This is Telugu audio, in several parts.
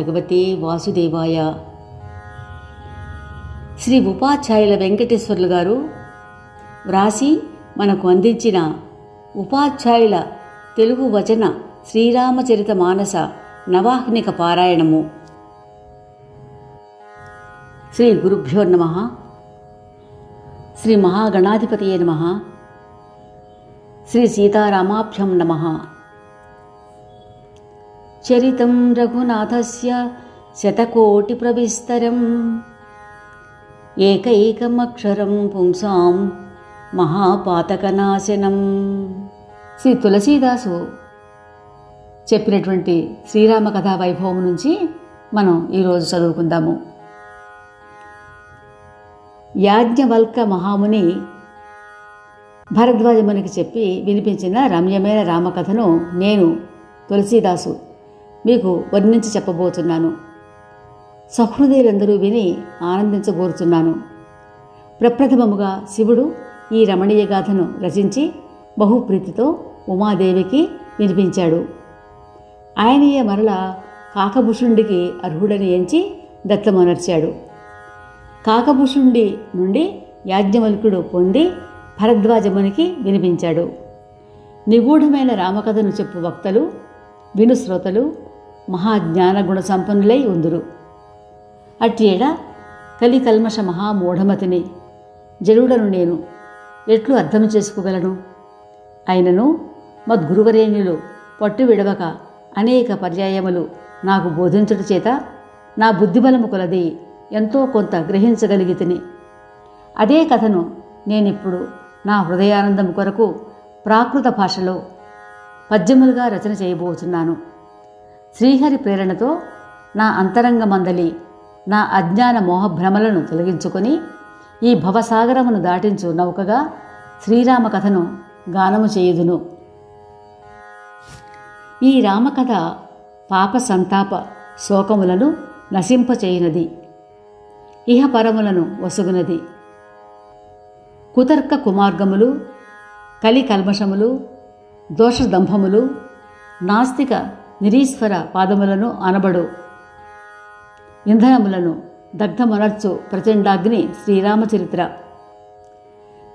భగవతే వాసుదేవాయ. శ్రీ ఉపాధ్యాయుల వెంకటేశ్వర్లు గారు వ్రాసి మనకు అందించిన ఉపాధ్యాయుల తెలుగు వచన శ్రీరామచరిత మానస నవాహ్నిక పారాయణము. శ్రీ గురుభ్యో నమః. శ్రీ మహాగణాధిపతయే నమః. శ్రీ సీతారామాభ్యం నమః. చరితం రఘునాథస్య శతకోటి ప్రవిస్తరం ఏకైకమక్షరం పుంసాం మహాపాతకనాశనం. శ్రీ తులసీదాసు చెప్పినటువంటి శ్రీరామ కథా వైభవం నుంచి మనం ఈరోజు చదువుకుందాము. యాజ్ఞవల్క మహాముని భరద్వాజమునికి చెప్పి వినిపించిన రమ్యమైన రామకథను నేను తులసీదాసు మీకు వర్ణించి చెప్పబోతున్నాను. సహృదయులందరూ విని ఆనందించబోతున్నాను. ప్రప్రథమముగా శివుడు ఈ రమణీయ గాథను రచించి బహుప్రీతితో ఉమాదేవికి వినిపించాడు. ఆయనయే మరల కాకభుషుండికి అర్హుడని ఎంచి దత్తమనర్చాడు. కాకభుషుండి నుండి యాజ్ఞవల్కుడు పొంది భరద్వాజమునికి వినిపించాడు. నిగూఢమైన రామకథను చెప్పు వక్తలు విను శ్రోతలు మహాజ్ఞానగుణ సంపన్నులై ఉందురు. అట్టియేడ కలికల్మష మహామూఢమతిని జడుడను నేను ఎట్లు అర్థం చేసుకోగలను? అయినను మద్గురువరేణ్యులు పట్టు విడవక అనేక పర్యాయములు నాకు బోధించుట చేత నా బుద్ధిబలము కొలది ఎంతో కొంత గ్రహించగలిగితిని. అదే కథను నేనిప్పుడు నా హృదయానందం కొరకు ప్రాకృత భాషలో పద్యములుగా రచన చేయబోతున్నాను. శ్రీహరి ప్రేరణతో నా అంతరంగమందలి నా అజ్ఞాన మోహభ్రమలను తొలగించుకొని ఈ భవసాగరమును దాటించు నౌకగా శ్రీరామ కథను గానము చేయుదును. ఈ రామకథ పాప సంతాప శోకములను నశింపచేయునది, ఇహపరములను వసుగునది. కుతర్క కుమార్గములు, కలి కల్మషములు, దోషదంభములు, నాస్తిక నిరీశ్వర పాదములను అనబడు ఇంధనములను దగ్ధమనర్చు ప్రచండాగ్ని శ్రీరామచరిత్ర.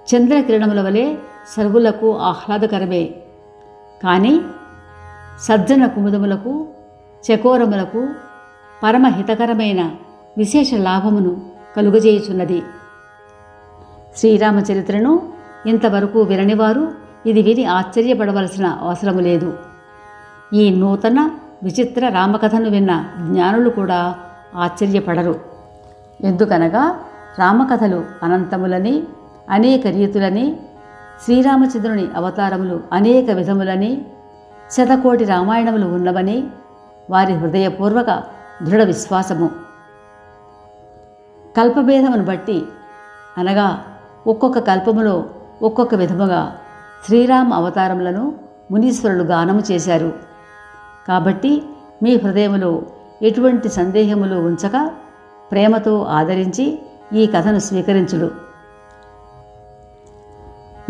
చంద్రకిరణముల వలె సర్వులకు ఆహ్లాదకరమే, కానీ సజ్జన కుముదములకు చకోరములకు పరమహితకరమైన విశేష లాభమును కలుగజేయుచున్నది. శ్రీరామచరిత్రను ఇంతవరకు విననివారు ఇది విని ఆశ్చర్యపడవలసిన అవసరము లేదు. ఈ నూతన విచిత్ర రామకథను విన్న జ్ఞానులు కూడా ఆశ్చర్యపడరు. ఎందుకనగా రామకథలు అనంతములని, అనేక రీతులని, శ్రీరామచంద్రుని అవతారములు అనేక విధములని, శతకోటి రామాయణములు ఉన్నవని వారి హృదయపూర్వక దృఢ విశ్వాసము. కల్పభేదమును బట్టి అనగా ఒక్కొక్క కల్పములో ఒక్కొక్క విధముగా శ్రీరామ అవతారములను మునీశ్వరులు గానము చేశారు. కాబట్టి మీ హృదయములో ఎటువంటి సందేహములు ఉంచక ప్రేమతో ఆదరించి ఈ కథను స్వీకరించుడు.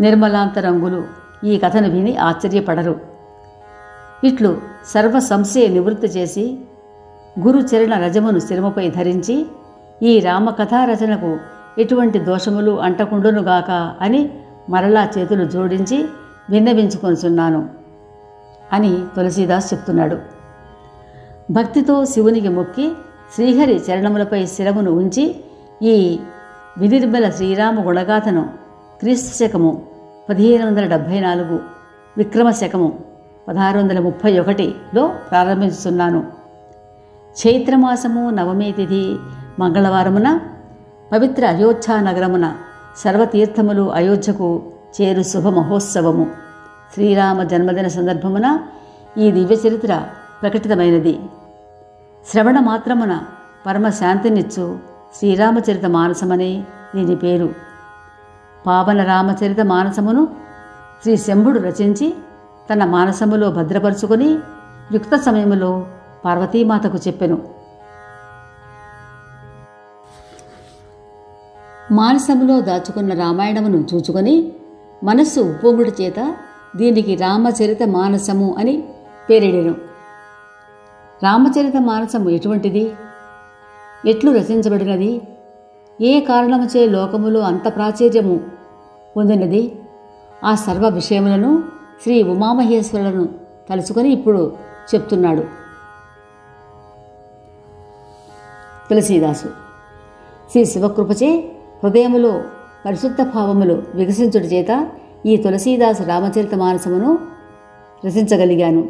నిర్మలాంతరంగులు ఈ కథను విని ఆశ్చర్యపడరు. ఇట్లు సర్వ సంశయ నివృత్తి చేసి గురుచరణ రజమును శిరముపై ధరించి ఈ రామకథా రచనకు ఎటువంటి దోషములు అంటకుండునుగాక అని మరలా చేతులు జోడించి విన్నవించుకొనుచున్నాను అని తులసీదాస్ చెప్తున్నాడు. భక్తితో శివునికి మొక్కి శ్రీహరి చరణములపై శిరమును ఉంచి ఈ వినిర్మల శ్రీరామ గుణగాథను క్రీస్తు శకము 1574 విక్రమ శకము 1631లో ప్రారంభించుతున్నాను. చైత్రమాసము నవమి తిథి మంగళవారమున పవిత్ర అయోధ్య నగరమున సర్వతీర్థములు అయోధ్యకు చేరు శుభ మహోత్సవము. శ్రీరామ జన్మదిన సందర్భమున ఈ దివ్య చరిత్ర ప్రకటితమైనది. శ్రవణ మాత్రమున పరమశాంతినిచ్చు శ్రీరామచరిత మానసమనే దీని పేరు. పావన రామచరిత మానసమును శ్రీ శంభుడు రచించి తన మానసములో భద్రపరుచుకొని యుక్త సమయములో పార్వతీమాతకు చెప్పెను. మానసములో దాచుకున్న రామాయణమును చూచుకొని మనస్సు ఉప్పొంగుట చేత దీనికి రామచరిత మానసము అని పేరిడెను. రామచరిత మానసము ఎటువంటిది? ఎట్లు రచించబడినది? ఏ కారణముచే లోకములో అంత ప్రాచుర్యము పొందినది? ఆ సర్వ విషయములను శ్రీ ఉమామహేశ్వరులను తలుచుకొని ఇప్పుడు చెప్తున్నాడు తులసీదాసు. శ్రీ శివకృపచే హృదయములో పరిశుద్ధ భావములు వికసించుట చేత ఈ తులసీదాసు రామచరిత మానసమును రచించగలిగాను.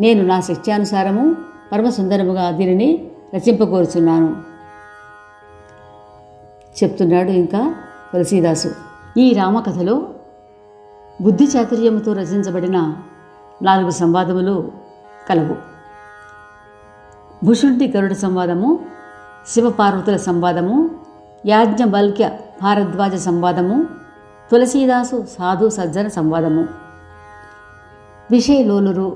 నేను నా శక్త్యానుసారము పరమసుందరముగా దీనిని రచింపకోరుచున్నాను చెప్తున్నాడు ఇంకా తులసీదాసు. ఈ రామకథలో బుద్ధి చాతుర్యముతో రచించబడిన 4 సంవాదములు కలవు. భుషుంటి గరుడ సంవాదము, శివపార్వతుల సంవాదము, యాజ్ఞవల్క్య భారద్వాజ సంవాదము, తులసీదాసు సాధు సజ్జన సంవాదము. విషయలోలురు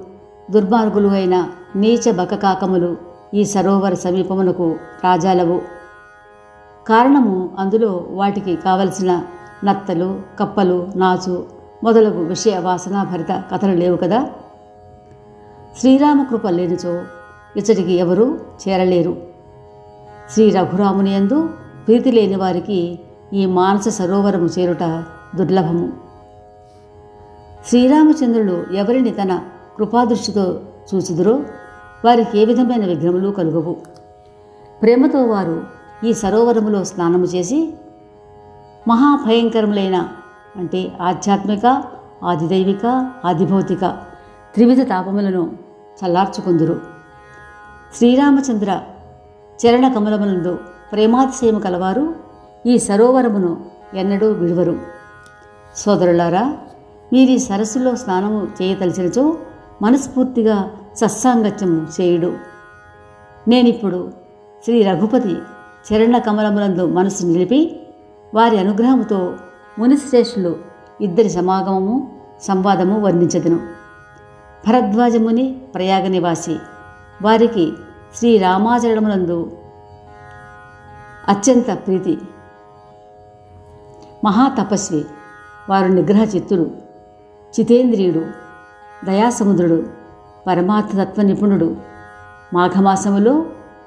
దుర్మార్గులు అయిన నీచ బకకాకములు ఈ సరోవర సమీపమునకు రాజాలవు. కారణము అందులో వాటికి కావలసిన నత్తలు, కప్పలు, నాచు మొదలగు విషయ వాసనాభరిత కథలు లేవు కదా. శ్రీరామకృప లేనిచో ఇచ్చటికి ఎవరూ చేరలేరు. శ్రీ రఘురాముని యందు ప్రీతి లేని వారికి ఈ మానస సరోవరము చేరుట దుర్లభము. శ్రీరామచంద్రుడు ఎవరిని తన కృపాదృష్టితో చూచుదురో వారికి ఏ విధమైన విఘ్నములు కలుగవు. ప్రేమతో వారు ఈ సరోవరములో స్నానము చేసి మహాభయంకరములైన అంటే ఆధ్యాత్మిక, ఆదిదైవిక, ఆదిభౌతిక త్రివిధ తాపములను చల్లార్చుకుందురు. శ్రీరామచంద్ర చరణ కమలములందు ప్రేమాతిశయము కలవారు ఈ సరోవరమును ఎన్నడూ విడువరు. సోదరులారా, మీరీ సరస్సులో స్నానము చేయతలిచినచో మనస్ఫూర్తిగా సత్సాంగత్యము చేయుడు. నేనిప్పుడు శ్రీ రఘుపతి చరణ కమలములందు మనసు నిలిపి వారి అనుగ్రహముతో మునిశ్రేష్ఠులు ఇద్దరి సమాగమము సంవాదము వర్ణించెదను. భరద్వాజముని ప్రయాగ నివాసి, వారికి శ్రీరామాచరణములందు అత్యంత ప్రీతి. మహాతపస్వి, వారు నిగ్రహ చిత్తుడు, చితేంద్రియుడు, దయాసముద్రుడు, పరమార్థతత్వ నిపుణుడు. మాఘమాసములో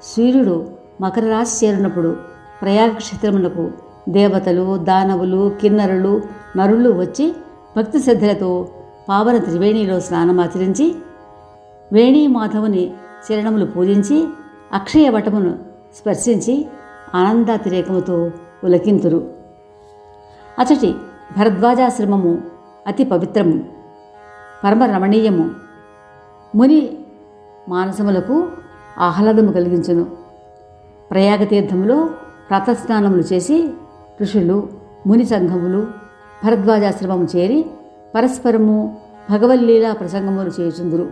సూర్యుడు మకర రాశి చేరినప్పుడు ప్రయాగ క్షేత్రమునకు దేవతలు, దానవులు, కిన్నరులు, నరులు వచ్చి భక్తి శ్రద్ధలతో పావన త్రివేణిలో స్నానమాచరించి వేణీ మాధవుని చరణములు పూజించి అక్షయ వటమును స్పర్శించి ఆనందాతిరేకముతో ఉలకింతురు. అచటి భరద్వాజాశ్రమము అతి పవిత్రము, పరమ రమణీయము. ముని మానసములకు ఆహ్లాదము కలిగించును. ప్రయాగతీర్థములో ప్రాతస్నానములు చేసి ఋషులు, ముని సంఘములు భరద్వాజాశ్రమము చేరి పరస్పరము భగవల్లీలా ప్రసంగములు చేయుచుందురు.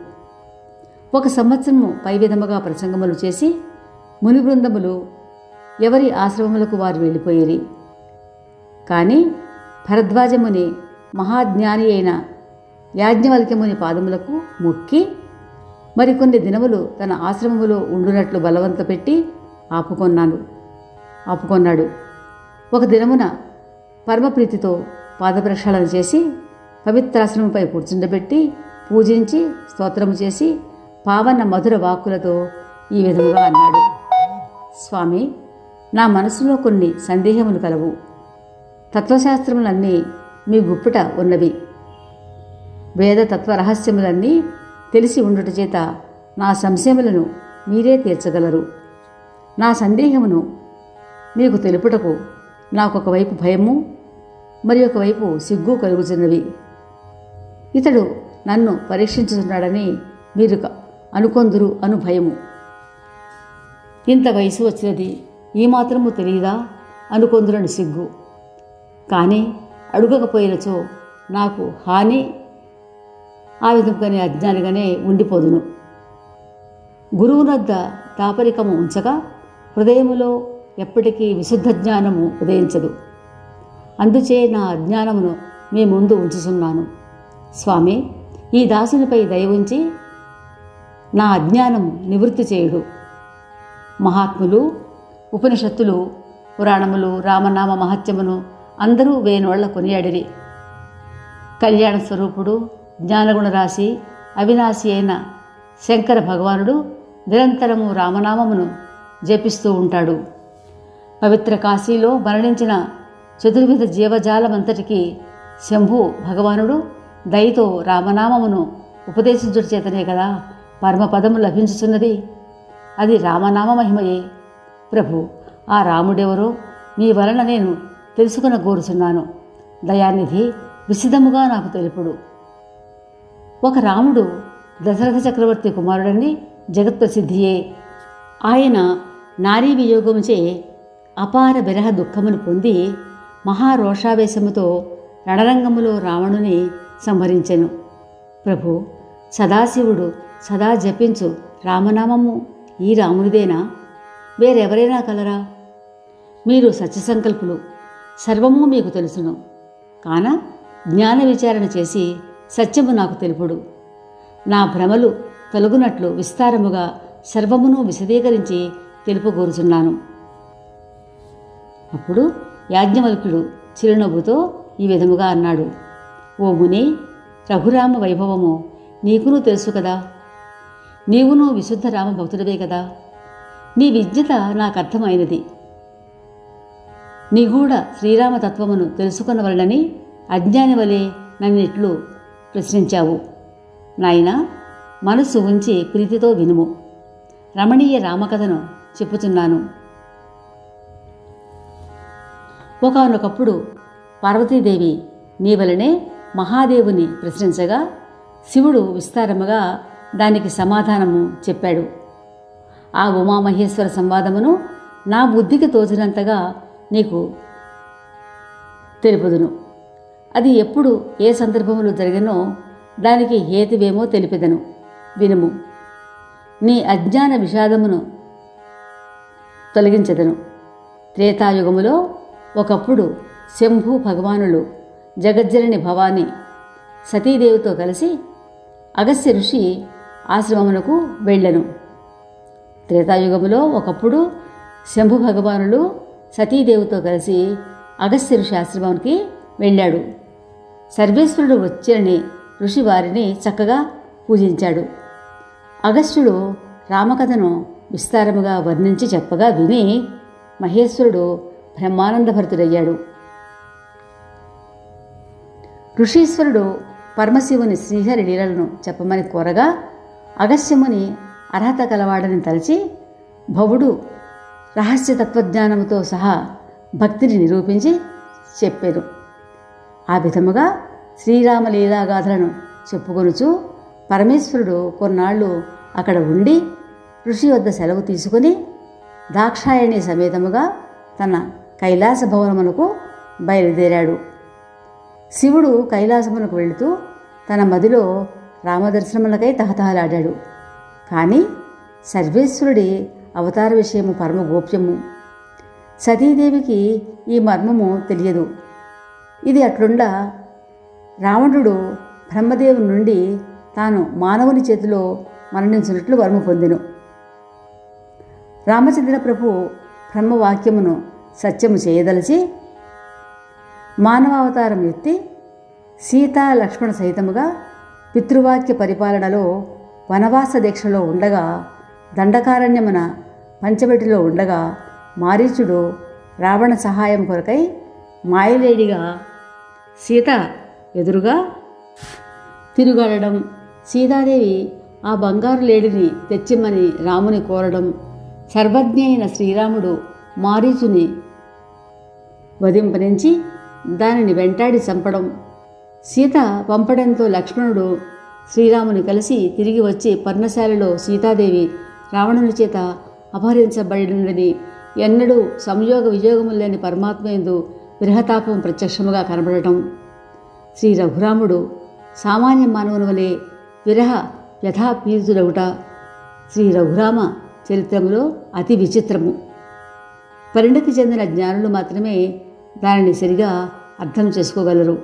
1 సంవత్సరము పై విధముగా ప్రసంగములు చేసి ముని బృందములు ఎవరి ఆశ్రమములకు వారు వెళ్ళిపోయేరి. కానీ భరద్వాజముని మహాజ్ఞాని అయిన యాజ్ఞవల్క్యముని పాదములకు మొక్కి మరికొన్ని దినములు తన ఆశ్రమములో ఉండునట్లు బలవంత పెట్టి ఆపుకొన్నాడు. ఒక దినమున పరమప్రీతితో పాదప్రక్షాళన చేసి పవిత్రాశ్రమంపై కూర్చుండబెట్టి పూజించి స్తోత్రము చేసి పావన మధుర వాక్కులతో ఈ విధముగా అన్నాడు. స్వామి, నా మనసులో కొన్ని సందేహములు కలవు. తత్వశాస్త్రములన్నీ మీ గుప్పిట ఉన్నవి. వేద తత్వరహస్యములన్నీ తెలిసి ఉండుట చేత నా సంశయములను మీరే తీర్చగలరు. నా సందేహమును మీకు తెలుపుటకు నాకొకవైపు భయము, మరి ఒకవైపు సిగ్గు కలుగుతున్నవి. ఇతడు నన్ను పరీక్షించుతున్నాడని మీరు అనుకొందురు అను భయము. ఇంత వయసు వచ్చినది, ఈ మాత్రము తెలియదా అనుకొందురని సిగ్గు. కానీ అడుగకపోయినచో నాకు హాని ఆ విధంగానే అజ్ఞానిగానే ఉండిపోదును. గురువునద్ద దాపరికము ఉంచగా హృదయములో ఎప్పటికీ విశుద్ధ జ్ఞానము ఉదయించదు. అందుచే నా అజ్ఞానమును మీ ముందు ఉంచుతున్నాను. స్వామి, ఈ దాసునిపై దయ ఉంచి నా అజ్ఞానము నివృత్తి చేయుడు. మహాత్ములు, ఉపనిషత్తులు, పురాణములు, రామనామ మహత్యమును అందరూ వేనోళ్ల కొనియాడిరి. కళ్యాణ స్వరూపుడు, జ్ఞానగుణ రాశి, అవినాశి అయిన శంకర భగవానుడు నిరంతరము రామనామమును జపిస్తూ ఉంటాడు. పవిత్ర కాశీలో మరణించిన చతుర్విధ జీవజాలమంతటికీ శంభు భగవానుడు దయతో రామనామమును ఉపదేశించుట చేతనే కదా పరమపదము లభించుచున్నది. అది రామనామ మహిమయే. ప్రభు, ఆ రాముడెవరో మీ వలన నేను తెలుసుకున కోరుచున్నాను. దయానిధి విశదముగా నాకు తెలుపుడు. ఒక రాముడు దశరథ చక్రవర్తి కుమారుడని జగత్ప్రసిద్ధియే. ఆయన నారీ వియోగముచే అపార విరహ దుఃఖమును పొంది మహారోషావేశముతో రణరంగములో రావణుని సంహరించెను. ప్రభు, సదాశివుడు సదా జపించు రామనామము ఈ రామునిదేనా? వేరెవరైనా కలరా? మీరు సత్యసంకల్పులు, సర్వము మీకు తెలుసును. కాన జ్ఞాన విచారణ చేసి సత్యము నాకు తెలుపుడు. నా భ్రమలు తొలగునట్లు విస్తారముగా సర్వమును విశదీకరించి తెలుపుకోరుచున్నాను. అప్పుడు యాజ్ఞవల్క్యుడు చిరునవ్వుతో ఈ విధముగా అన్నాడు. ఓ ముని, రఘురామ వైభవము నీకును తెలుసు కదా. నీవును విశుద్ధ రామ భక్తుడివే కదా. నీ విజ్ఞత నాకు అర్థమైనది. నిగూఢ శ్రీరామతత్వమును తెలుసుకొనవలనని అజ్ఞాని వలె నన్నిట్లు ప్రశ్నించావు. నాయనా, మనసు ఉంచి ప్రీతితో వినుము. రమణీయ రామకథను చెప్పుచున్నాను. ఒకానొకప్పుడు పార్వతీదేవి నీ వలనే మహాదేవుని ప్రశ్నించగా శివుడు విస్తారముగా దానికి సమాధానము చెప్పాడు. ఆ ఉమామహేశ్వర సంవాదమును నా బుద్ధికి తోచినంతగా నీకు తెలుపుదును. అది ఎప్పుడు ఏ సందర్భములో జరిగినో దానికి హేతువేమో తెలిపెదను. వినుము. నీ అజ్ఞాన విషాదమును తొలగించెదను. త్రేతాయుగములో ఒకప్పుడు శంభు భగవానులు జగజ్జనని భవాని సతీదేవితో కలిసి అగస్త్య ఋషి ఆశ్రమమునకు వెళ్ళెను. త్రేతాయుగములో ఒకప్పుడు శంభు భగవానులు సతీదేవితో కలిసి అగస్త్య ఋషి ఆశ్రమానికి వెళ్ళాడు. సర్వేశ్వరుడు వచ్చారని ఋషి వారిని చక్కగా పూజించాడు. అగస్త్యుడు రామకథను విస్తారముగా వర్ణించి చెప్పగా విని మహేశ్వరుడు బ్రహ్మానందభరితుడయ్యాడు. ఋషీశ్వరుడు పరమశివుని శ్రీహరి లీలలను చెప్పమని కోరగా అగస్త్యముని అర్హత కలవాడని తలచి భవుడు రహస్య తత్వజ్ఞానముతో సహా భక్తిని నిరూపించి చెప్పారు. ఆ విధముగా శ్రీరామలీలాగాథలను చెప్పుకొనుచు పరమేశ్వరుడు కొన్నాళ్ళు అక్కడ ఉండి ఋషి వద్ద సెలవు తీసుకుని దాక్షాయణి సమేతముగా తన కైలాస భవనమునకు బయలుదేరాడు. శివుడు కైలాసమునకు వెళుతూ తన మదిలో రామదర్శనములకై తహతహలాడాడు. కానీ సర్వేశ్వరుడి అవతార విషయము పరమ గోప్యము. సతీదేవికి ఈ మర్మము తెలియదు. ఇది అట్లుండా రావణుడు బ్రహ్మదేవుని నుండి తాను మానవుని చేతిలో మరణించినట్లు వరము పొందెను. రామచంద్ర ప్రభు బ్రహ్మవాక్యమును సత్యము చేయదలచి మానవావతారం ఎత్తి సీతా లక్ష్మణ సహితముగా పితృవాక్య పరిపాలనలో వనవాస దీక్షలో ఉండగా దండకారణ్యమున పంచవటిలో ఉండగా మారీచుడు రావణ సహాయం కొరకై మాయలేడిగా సీత ఎదురుగా తిరుగాడడం, సీతాదేవి ఆ బంగారు లేడిని తెచ్చిమ్మని రాముని కోరడం, సర్వజ్ఞ అయిన శ్రీరాముడు మారీచుని వధింపనించి దానిని వెంటాడి చంపడం, సీత పంపడంతో లక్ష్మణుడు శ్రీరాముని కలిసి తిరిగి వచ్చి పర్ణశాలలో సీతాదేవి రావణుని చేత అపహరించబడినదని ఎన్నడూ సంయోగ వియోగములు లేని పరమాత్మయందు విరహతాపం ప్రత్యక్షముగా కనబడటం, శ్రీ రఘురాముడు సామాన్య మానవుని వలె విరహ వ్యథాపీడితుడవుట శ్రీ రఘురామ చరిత్రములో అతి విచిత్రము. పరిణతి చెందిన జ్ఞానులు మాత్రమే దానిని సరిగా అర్థం చేసుకోగలరు.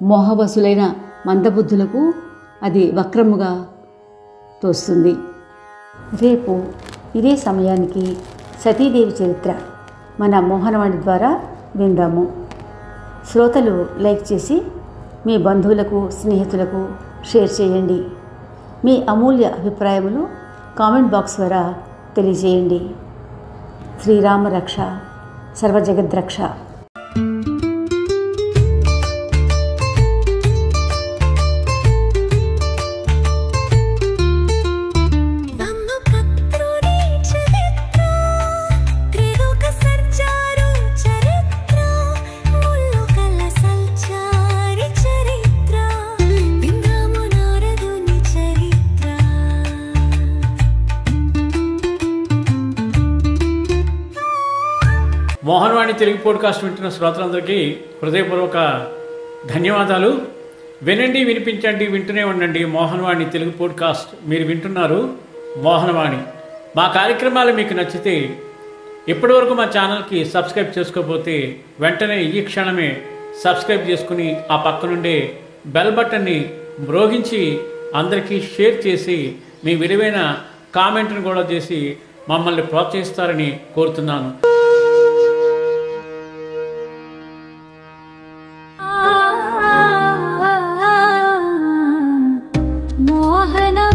మోహవశులైన మందబుద్ధులకు అది వక్రముగా తోస్తుంది. రేపు ఇదే సమయానికి సతీదేవి చరిత్ర మన మోహనవాణి ద్వారా విందాము. శ్రోతలు లైక్ చేసి మీ బంధువులకు, స్నేహితులకు షేర్ చేయండి. మీ అమూల్య అభిప్రాయములు కామెంట్ బాక్స్ ద్వారా తెలియజేయండి. శ్రీరామ రక్ష సర్వజగద్రక్ష. మోహనవాణి తెలుగు పోడ్కాస్ట్ వింటున్న శ్రోతలందరికీ హృదయపూర్వక ధన్యవాదాలు. వినండి, వినిపించండి, వింటూనే ఉండండి. మోహనవాణి తెలుగు పోడ్కాస్ట్ మీరు వింటున్నారు. మోహనవాణి. మా కార్యక్రమాలు మీకు నచ్చితే ఇప్పటివరకు మా ఛానల్కి సబ్స్క్రైబ్ చేసుకోకపోతే వెంటనే ఈ క్షణమే సబ్స్క్రైబ్ చేసుకుని ఆ పక్కనుండే బెల్ బటన్ని మ్రోగించి అందరికీ షేర్ చేసి మీ విలువైన కామెంట్ను కూడా చేసి మమ్మల్ని ప్రోత్సహిస్తారని కోరుతున్నాను. మోహన